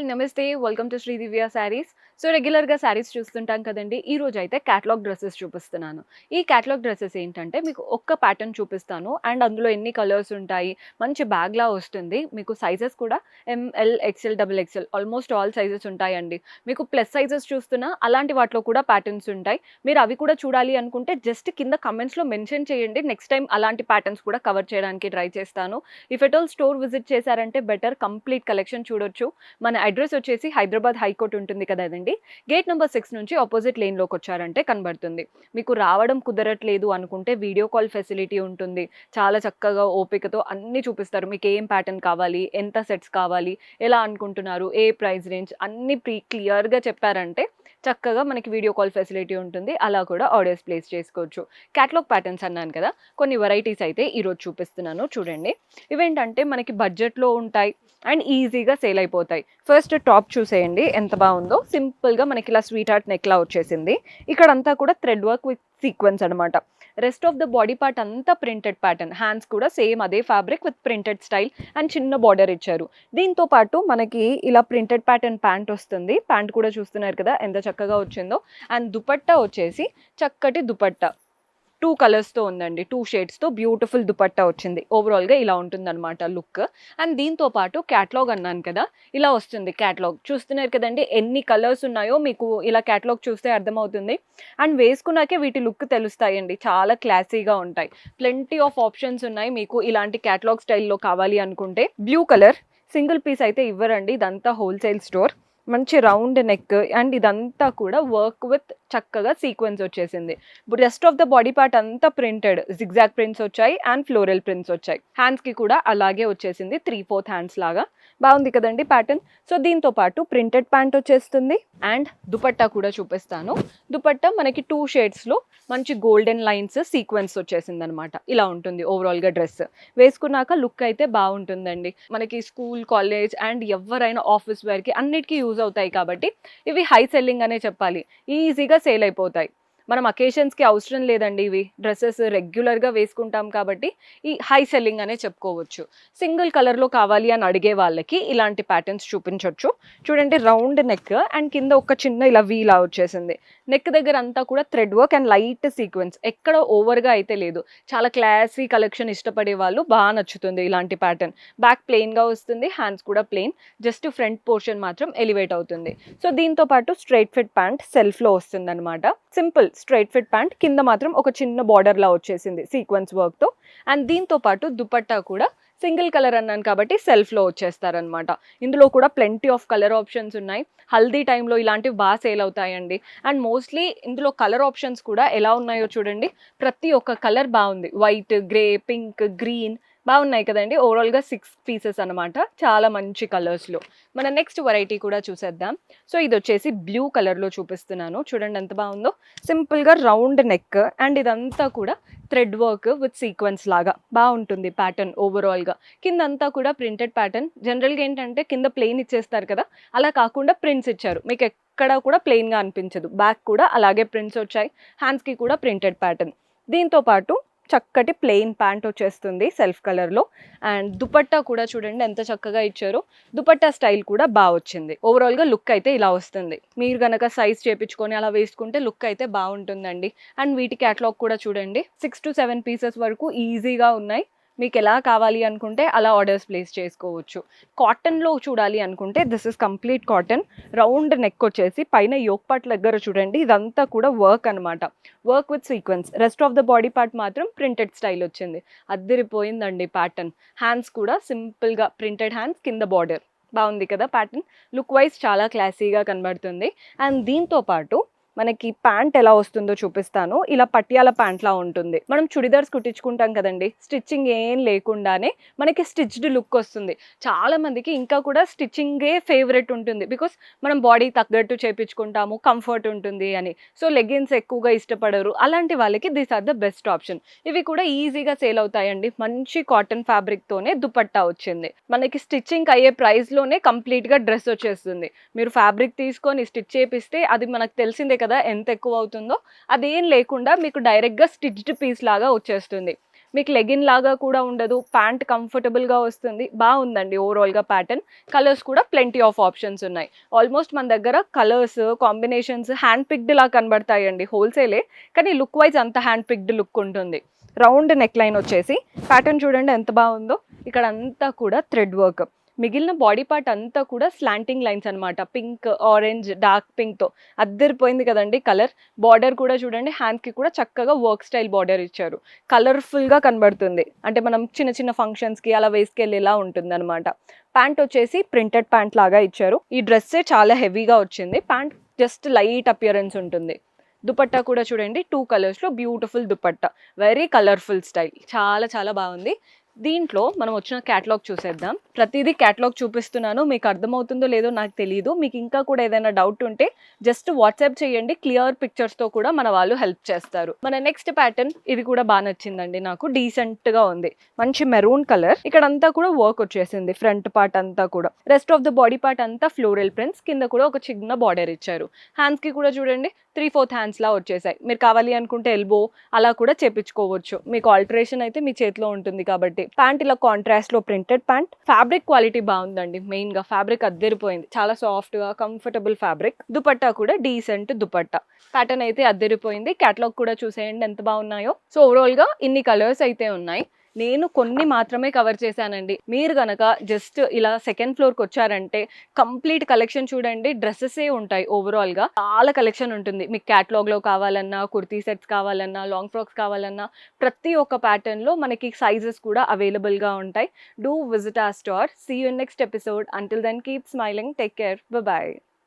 All నమస్తే welcome to Shri Divya Sarees. So రెగ్యులర్గా శారీస్ చూస్తుంటాం కదండి. ఈ రోజు అయితే క్యాటలాగ్ డ్రెస్సెస్ చూపిస్తున్నాను. ఈ క్యాటలాగ్ డ్రెస్సెస్ ఏంటంటే మీకు ఒక్క ప్యాటర్న్ చూపిస్తాను అండ్ అందులో ఎన్ని కలర్స్ ఉంటాయి, మంచి బ్యాగ్లా వస్తుంది. మీకు సైజెస్ కూడా M L XL double XL almost all sizes ఉంటాయండి. మీకు ప్లస్ సైజెస్ చూస్తున్నా అలాంటి వాటిలో కూడా ప్యాటర్న్స్ ఉంటాయి. మీరు అవి కూడా చూడాలి అనుకుంటే జస్ట్ కింద కమెంట్స్లో మెన్షన్ చేయండి. నెక్స్ట్ టైం అలాంటి ప్యాటర్న్స్ కూడా కవర్ చేయడానికి ట్రై చేస్తాను. If at all store visit చేశారంటే బెటర్, కంప్లీట్ కలెక్షన్ చూడొచ్చు. మన అడ్రస్ వచ్చేసి హైదరాబాద్ హైకోర్ట్ ఉంటుంది కదండి. గేట్ నెంబర్ 6 నుంచి ఆపోజిట్ లేన్లోకి వచ్చారంటే కనబడుతుంది. మీకు రావడం కుదరట్లేదు అనుకుంటే వీడియో కాల్ ఫెసిలిటీ ఉంటుంది. చాలా చక్కగా ఓపికతో అన్నీ చూపిస్తారు. మీకు ఏం ప్యాటర్న్ కావాలి, ఎంత సెట్స్ కావాలి, ఎలా అనుకుంటున్నారు, ఏ ప్రైస్ రేంజ్ అన్నీ క్లియర్గా చెప్పారంటే చక్కగా మనకి వీడియో కాల్ ఫెసిలిటీ ఉంటుంది. అలా కూడా ఆర్డర్స్ ప్లేస్ చేసుకోవచ్చు. క్యాటలాగ్ ప్యాటర్న్స్ అన్నాను కదా, కొన్ని వెరైటీస్ అయితే ఈరోజు చూపిస్తున్నాను చూడండి. ఇవేంటంటే మనకి బడ్జెట్లో ఉంటాయి అండ్ ఈజీగా సేల్ అయిపోతాయి. ఫస్ట్ టాప్ చూసేయండి ఎంత బాగుందో. సింపుల్గా మనకి ఇలా స్వీట్ హార్ట్ నెక్లా వచ్చేసింది. ఇక్కడంతా కూడా థ్రెడ్ వర్క్ విత్ సీక్వెన్స్ అనమాట. Rest of the body part అంతా ప్రింటెడ్ ప్యాటర్న్. హ్యాండ్స్ కూడా సేమ్ అదే fabric with printed style and చిన్న బార్డర్ ఇచ్చారు. దీంతో పాటు మనకి ఇలా ప్రింటెడ్ ప్యాటర్న్ ప్యాంట్ వస్తుంది. ప్యాంట్ కూడా చూస్తున్నారు కదా ఎంత చక్కగా వచ్చిందో. అండ్ దుపట్టా వచ్చేసి చక్కటి దుపట్టా 2 కలర్స్తో ఉందండి. 2 షేడ్స్తో బ్యూటిఫుల్ దుపట్టా వచ్చింది. ఓవరాల్గా ఇలా ఉంటుందన్నమాట లుక్. అండ్ దీంతో పాటు క్యాటలాగ్ అన్నాను కదా, ఇలా వస్తుంది క్యాటలాగ్. చూస్తున్నారు కదండి ఎన్ని కలర్స్ ఉన్నాయో మీకు ఇలా క్యాటలాగ్ చూస్తే అర్థమవుతుంది. అండ్ వేసుకున్నాకే వీటి లుక్ తెలుస్తాయండి. చాలా క్లాసీగా ఉంటాయి. ప్లెంటీ ఆఫ్ ఆప్షన్స్ ఉన్నాయి మీకు ఇలాంటి క్యాటలాగ్ స్టైల్లో కావాలి అనుకుంటే. బ్లూ కలర్ సింగిల్ పీస్ అయితే ఇవ్వరండి, ఇదంతా హోల్సేల్ స్టోర్. మంచి రౌండ్ నెక్ అండ్ ఇదంతా కూడా వర్క్ విత్ చక్కగా సీక్వెన్స్ వచ్చేసింది. Rest of the body part అంతా ప్రింటెడ్ జిగ్జాగ్ ప్రింట్స్ వచ్చాయి అండ్ ఫ్లోరల్ ప్రింట్స్ వచ్చాయి. హ్యాండ్స్కి కూడా అలాగే వచ్చేసింది, 3/4 హ్యాండ్స్ లాగా. బాగుంది కదండి ప్యాటర్న్. సో దీంతో పాటు ప్రింటెడ్ ప్యాంట్ వచ్చేస్తుంది అండ్ దుపట్టా కూడా చూపిస్తాను. దుపట్టా మనకి 2 షేడ్స్లో మంచి గోల్డెన్ లైన్స్ సీక్వెన్స్ వచ్చేసింది అనమాట. ఇలా ఉంటుంది ఓవరాల్గా డ్రెస్. వేసుకున్నాక లుక్ అయితే బాగుంటుందండి. మనకి స్కూల్, కాలేజ్ అండ్ ఎవరైనా ఆఫీస్ వేర్కి అన్నిటికీ యూజ్ అవుతాయి కాబట్టి ఇవి హై సెల్లింగ్ అనే చెప్పాలి. ఈజీగా సేల్ అయిపోతాయి. మనం అకేషన్స్కి అవసరం లేదండి. ఇవి డ్రెస్సెస్ రెగ్యులర్గా వేసుకుంటాం కాబట్టి ఈ హై సెల్లింగ్ అనే చెప్పుకోవచ్చు. సింగిల్ కలర్లో కావాలి అని అడిగే వాళ్ళకి ఇలాంటి ప్యాటర్న్స్ చూపించవచ్చు. చూడండి రౌండ్ నెక్ అండ్ కింద ఒక చిన్న ఇలా వీలా వచ్చేసింది. నెక్ దగ్గర అంతా కూడా thread work and light sequence, ఎక్కడ ఓవర్గా అయితే లేదు. చాలా క్లాసీ కలెక్షన్ ఇష్టపడే వాళ్ళు బాగా నచ్చుతుంది ఇలాంటి ప్యాటర్న్. బ్యాక్ ప్లెయిన్గా వస్తుంది, హ్యాండ్స్ కూడా ప్లెయిన్, జస్ట్ ఫ్రంట్ పోర్షన్ మాత్రం ఎలివేట్ అవుతుంది. సో దీంతో పాటు స్ట్రైట్ ఫిట్ ప్యాంట్ సెల్ఫ్లో వస్తుంది అనమాట. సింపుల్ స్ట్రైట్ ఫిట్ ప్యాంట్, కింద మాత్రం ఒక చిన్న బార్డర్లా వచ్చేసింది సీక్వెన్స్ వర్క్తో. అండ్ దీంతో పాటు దుపట్టా కూడా సింగిల్ కలర్ అన్నాను కాబట్టి సెల్ఫ్లో వచ్చేస్తారనమాట. ఇందులో కూడా ప్లెంటీ ఆఫ్ కలర్ ఆప్షన్స్ ఉన్నాయి. హల్దీ టైంలో ఇలాంటివి బాగా సేల్ అవుతాయండి. అండ్ మోస్ట్లీ ఇందులో కలర్ ఆప్షన్స్ కూడా ఎలా ఉన్నాయో చూడండి. ప్రతి ఒక్క కలర్ బాగుంది. వైట్, గ్రే, పింక్, గ్రీన్ బాగున్నాయి కదండి. ఓవరాల్గా 6 పీసెస్ అనమాట. చాలా మంచి కలర్స్లో. మన నెక్స్ట్ వెరైటీ కూడా చూసేద్దాం. సో ఇది వచ్చేసి బ్లూ కలర్లో చూపిస్తున్నాను. చూడండి ఎంత బాగుందో. సింపుల్గా రౌండ్ నెక్ అండ్ ఇదంతా కూడా థ్రెడ్ వర్క్ విత్ సీక్వెన్స్ లాగా బాగుంటుంది ప్యాటర్న్ ఓవరాల్గా. కింద అంతా కూడా ప్రింటెడ్ ప్యాటర్న్. జనరల్గా ఏంటంటే కింద ప్లెయిన్ ఇచ్చేస్తారు కదా, అలా కాకుండా ప్రింట్స్ ఇచ్చారు. మీకు ఎక్కడ కూడా ప్లెయిన్గా అనిపించదు. బ్యాక్ కూడా అలాగే ప్రింట్స్ వచ్చాయి. హ్యాండ్స్కి కూడా ప్రింటెడ్ ప్యాటర్న్. దీంతో పాటు చక్కటి ప్లెయిన్ ప్యాంట్ వచ్చేస్తుంది సెల్ఫ్ కలర్లో. అండ్ దుపట్టా కూడా చూడండి ఎంత చక్కగా ఇచ్చారో. దుపట్టా స్టైల్ కూడా బాగా వచ్చింది. ఓవరాల్గా లుక్ అయితే ఇలా వస్తుంది. మీరు కనుక సైజ్ చేపించుకొని అలా వేసుకుంటే లుక్ అయితే బాగుంటుందండి. అండ్ వీటి క్యాటలాగ్ కూడా చూడండి. 6 to 7 పీసెస్ వరకు ఈజీగా ఉన్నాయి. మీకు ఎలా కావాలి అనుకుంటే అలా ఆర్డర్స్ ప్లేస్ చేసుకోవచ్చు. కాటన్లో చూడాలి అనుకుంటే this is complete cotton. Round neck వచ్చేసి పైన యోక్ పార్ట్ దగ్గర చూడండి ఇదంతా కూడా వర్క్ అనమాట. Work with sequence. Rest of the body part మాత్రం ప్రింటెడ్ స్టైల్ వచ్చింది. అద్దరిపోయిందండి ప్యాటర్న్. హ్యాండ్స్ కూడా సింపుల్గా ప్రింటెడ్ హ్యాండ్స్, కింద బార్డర్. బాగుంది కదా ప్యాటర్న్. లుక్ వైజ్ చాలా క్లాసీగా కనబడుతుంది. అండ్ దీంతో పాటు మనకి ప్యాంట్ ఎలా వస్తుందో చూపిస్తాను. ఇలా పటియాల ప్యాంట్లా ఉంటుంది. మనం చుడిదార్స్ కుట్టించుకుంటాం కదండి, స్టిచ్చింగ్ ఏం లేకుండానే మనకి స్టిచ్డ్ లుక్ వస్తుంది. చాలా మందికి ఇంకా కూడా స్టిచ్చింగే ఫేవరెట్ ఉంటుంది. బికాస్ మనం బాడీ తగ్గట్టు చేపించుకుంటాము, కంఫర్ట్ ఉంటుంది అని. సో లెగ్గిన్స్ ఎక్కువగా ఇష్టపడరు. అలాంటి వాళ్ళకి these are the best option. ఇవి కూడా ఈజీగా సేల్ అవుతాయండి. మంచి కాటన్ ఫ్యాబ్రిక్తోనే దుపట్టా వచ్చింది. మనకి స్టిచ్చింగ్ అయ్యే ప్రైస్లోనే కంప్లీట్గా డ్రెస్ వచ్చేస్తుంది. మీరు ఫ్యాబ్రిక్ తీసుకొని స్టిచ్ చేపిస్తే అది మనకు తెలిసిందే కదా ఎంత ఎక్కువ అవుతుందో. అదేం లేకుండా మీకు డైరెక్ట్గా స్టిచ్డ్ పీస్ లాగా వచ్చేస్తుంది. మీకు లెగిన్ లాగా కూడా ఉండదు, ప్యాంట్ కంఫర్టబుల్గా వస్తుంది, బాగుందండి ఓవరాల్గా ప్యాటర్న్. కలర్స్ కూడా ప్లెంటీ ఆఫ్ ఆప్షన్స్ ఉన్నాయి. ఆల్మోస్ట్ మన దగ్గర కలర్స్ కాంబినేషన్స్ హ్యాండ్ పిక్డ్ లా కనబడతాయండి, హోల్సేలే కానీ లుక్ వైజ్ అంత హ్యాండ్ పిక్డ్ లుక్ ఉంటుంది. రౌండ్ నెక్ లైన్ వచ్చేసి ప్యాటర్న్ చూడండి ఎంత బాగుందో. ఇక్కడ అంతా కూడా థ్రెడ్ వర్క్, మిగిలిన బాడీ పార్ట్ అంతా కూడా స్లాంటింగ్ లైన్స్ అనమాట. పింక్, ఆరెంజ్, డార్క్ పింక్తో అద్దరిపోయింది కదండి కలర్. బార్డర్ కూడా చూడండి, హ్యాండ్కి కూడా చక్కగా వర్క్ స్టైల్ బార్డర్ ఇచ్చారు. కలర్ఫుల్గా కనబడుతుంది, అంటే మనం చిన్న చిన్న ఫంక్షన్స్కి అలా వేసుకెళ్ళేలా ఉంటుంది అనమాట. ప్యాంట్ వచ్చేసి ప్రింటెడ్ ప్యాంట్ లాగా ఇచ్చారు. ఈ డ్రెస్సే చాలా హెవీగా వచ్చింది, ప్యాంట్ జస్ట్ లైట్ అపియరెన్స్ ఉంటుంది. దుపట్టా కూడా చూడండి 2 కలర్స్లో beautiful dupatta, very colourful style, చాలా చాలా బాగుంది. దీంట్లో మనం వచ్చిన క్యాటలాగ్ చూసేద్దాం. ప్రతిదీ క్యాటలాగ్ చూపిస్తున్నాను, మీకు అర్థమవుతుందో లేదో నాకు తెలియదు. మీకు ఇంకా కూడా ఏదైనా డౌట్ ఉంటే జస్ట్ వాట్సాప్ చేయండి, క్లియర్ పిక్చర్స్తో కూడా మన వాళ్ళు హెల్ప్ చేస్తారు. మన నెక్స్ట్ ప్యాటర్న్ ఇది కూడా బాగా నచ్చిందండి నాకు, డీసెంట్గా ఉంది, మంచి మెరూన్ కలర్. ఇక్కడ అంతా కూడా వర్క్ వచ్చేసింది, ఫ్రంట్ పార్ట్ అంతా కూడా. Rest of the body part అంతా ఫ్లోరల్ ప్రింట్స్, కింద కూడా ఒక చిన్న బార్డర్ ఇచ్చారు. హ్యాండ్స్కి కూడా చూడండి 3/4 హ్యాండ్స్ లా వచ్చేసాయి. మీరు కావాలి అనుకుంటే ఎల్బో అలా కూడా చేపించుకోవచ్చు, మీకు ఆల్టరేషన్ అయితే మీ చేతిలో ఉంటుంది కాబట్టి. ప్యాంట్ ఇలా కాంట్రాస్ట్ లో ప్రింటెడ్ ప్యాంట్, ఫ్యాబ్రిక్ క్వాలిటీ బాగుందండి. మెయిన్ గా ఫ్యాబ్రిక్ అద్దరిపోయింది, చాలా సాఫ్ట్ గా కంఫర్టబుల్ ఫ్యాబ్రిక్. దుపట్టా కూడా డీసెంట్ దుపట్టా, ప్యాటర్న్ అయితే అద్దరిపోయింది. క్యాటలాగ్ కూడా చూసేయండి ఎంత బాగున్నాయో. సో ఓవరాల్ గా ఇన్ని కలర్స్ అయితే ఉన్నాయి. నేను కొన్ని మాత్రమే కవర్ చేశానండి. మీరు కనుక జస్ట్ ఇలా సెకండ్ ఫ్లోర్కి వచ్చారంటే కంప్లీట్ కలెక్షన్ చూడండి, డ్రెస్సెసే ఉంటాయి. ఓవరాల్గా చాలా కలెక్షన్ ఉంటుంది. మీకు క్యాటలాగ్లో కావాలన్నా, కుర్తీ సెట్స్ కావాలన్నా, లాంగ్ ఫ్రాక్స్ కావాలన్నా ప్రతి ఒక్క ప్యాటర్న్లో మనకి సైజెస్ కూడా అవైలబుల్గా ఉంటాయి. Do visit our store. See you in next episode. Until then keep smiling, take care, bye.